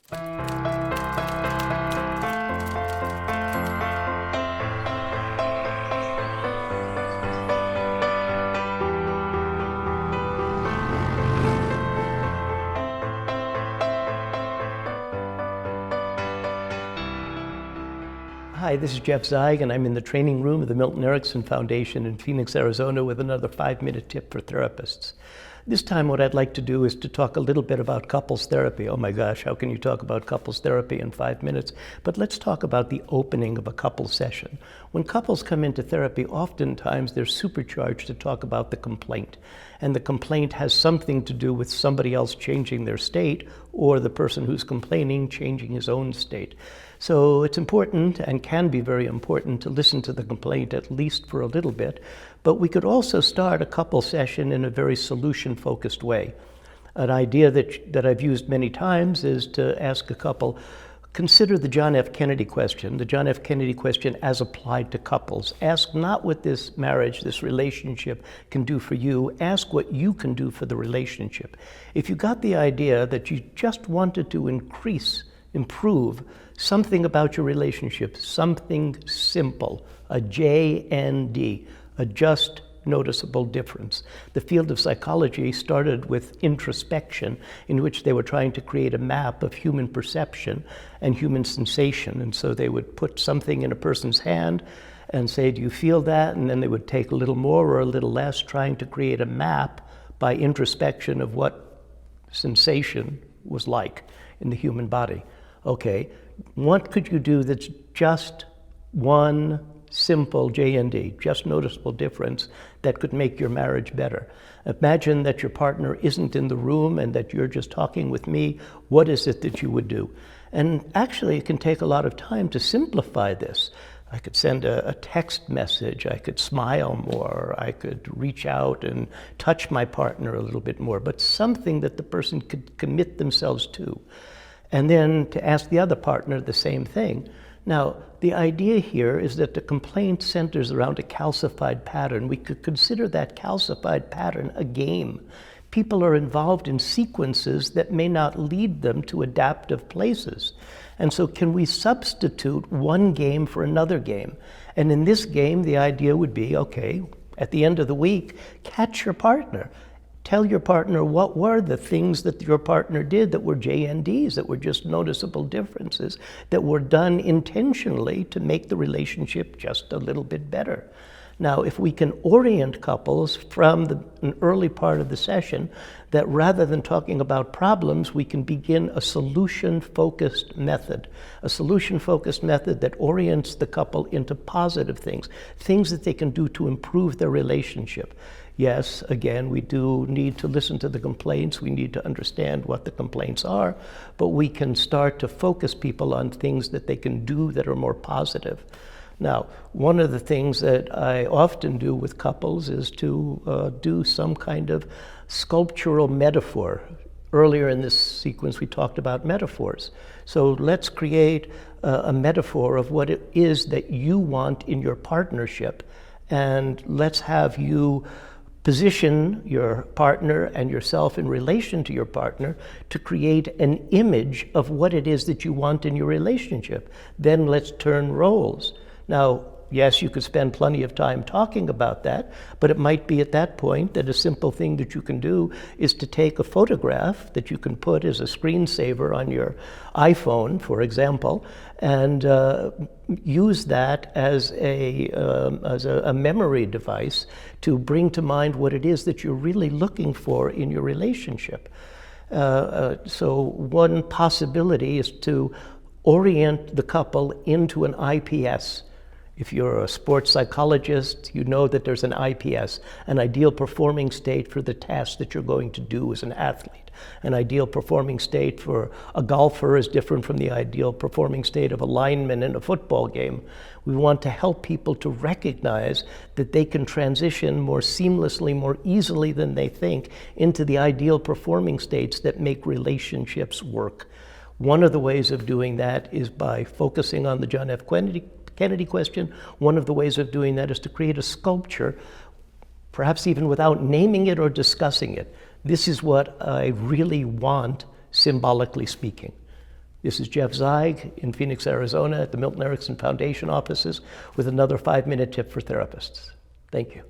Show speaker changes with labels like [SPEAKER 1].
[SPEAKER 1] Hi, this is Jeff Zeig, and I'm in the training room of the Milton Erickson Foundation in Phoenix, Arizona with another 5-minute tip for therapists. This time what I'd like to do is to talk a little bit about couples therapy. Oh my gosh, how can you talk about couples therapy in 5 minutes? But let's talk about the opening of a couple session. When couples come into therapy, oftentimes they're supercharged to talk about the complaint. And the complaint has something to do with somebody else changing their state, or the person who's complaining changing his own state. So it's important, and can be very important, to listen to the complaint at least for a little bit. But we could also start a couple session in a very solution-focused way. An idea that I've used many times is to ask a couple, consider the John F. Kennedy question, the John F. Kennedy question as applied to couples. Ask not what this marriage, this relationship can do for you, ask what you can do for the relationship. If you got the idea that you just wanted to improve something about your relationship, something simple, a JND, a just noticeable difference. The field of psychology started with introspection, in which they were trying to create a map of human perception and human sensation. And so they would put something in a person's hand and say, do you feel that? And then they would take a little more or a little less, trying to create a map by introspection of what sensation was like in the human body. Okay, what could you do that's just one simple JND, just noticeable difference, that could make your marriage better? Imagine that your partner isn't in the room and that you're just talking with me. What is it that you would do? And actually, it can take a lot of time to simplify this. I could send a text message, I could smile more, I could reach out and touch my partner a little bit more, but something that the person could commit themselves to. And then to ask the other partner the same thing. Now, the idea here is that the complaint centers around a calcified pattern. We could consider that calcified pattern a game. People are involved in sequences that may not lead them to adaptive places. And so can we substitute one game for another game? And in this game, the idea would be, okay, at the end of the week, catch your partner. Tell your partner what were the things that your partner did that were JNDs, that were just noticeable differences, that were done intentionally to make the relationship just a little bit better. Now, if we can orient couples from an early part of the session, that rather than talking about problems, we can begin a solution-focused method. A solution-focused method that orients the couple into positive things, things that they can do to improve their relationship. Yes, again, we do need to listen to the complaints. We need to understand what the complaints are, but we can start to focus people on things that they can do that are more positive. Now, one of the things that I often do with couples is to do some kind of sculptural metaphor. Earlier in this sequence, we talked about metaphors. So let's create a metaphor of what it is that you want in your partnership, and let's have you position your partner and yourself in relation to your partner to create an image of what it is that you want in your relationship. Then let's turn roles. Now, yes, you could spend plenty of time talking about that, but it might be at that point that a simple thing that you can do is to take a photograph that you can put as a screensaver on your iPhone, for example, and use that as a memory device to bring to mind what it is that you're really looking for in your relationship. So one possibility is to orient the couple into an IPS. If you're a sports psychologist, you know that there's an IPS, an ideal performing state for the task that you're going to do as an athlete. An ideal performing state for a golfer is different from the ideal performing state of a lineman in a football game. We want to help people to recognize that they can transition more seamlessly, more easily than they think, into the ideal performing states that make relationships work. One of the ways of doing that is by focusing on the John F. Kennedy question. One of the ways of doing that is to create a sculpture, perhaps even without naming it or discussing it. This is what I really want, symbolically speaking. This is Jeff Zeig in Phoenix, Arizona at the Milton Erickson Foundation offices with another 5-minute tip for therapists. Thank you.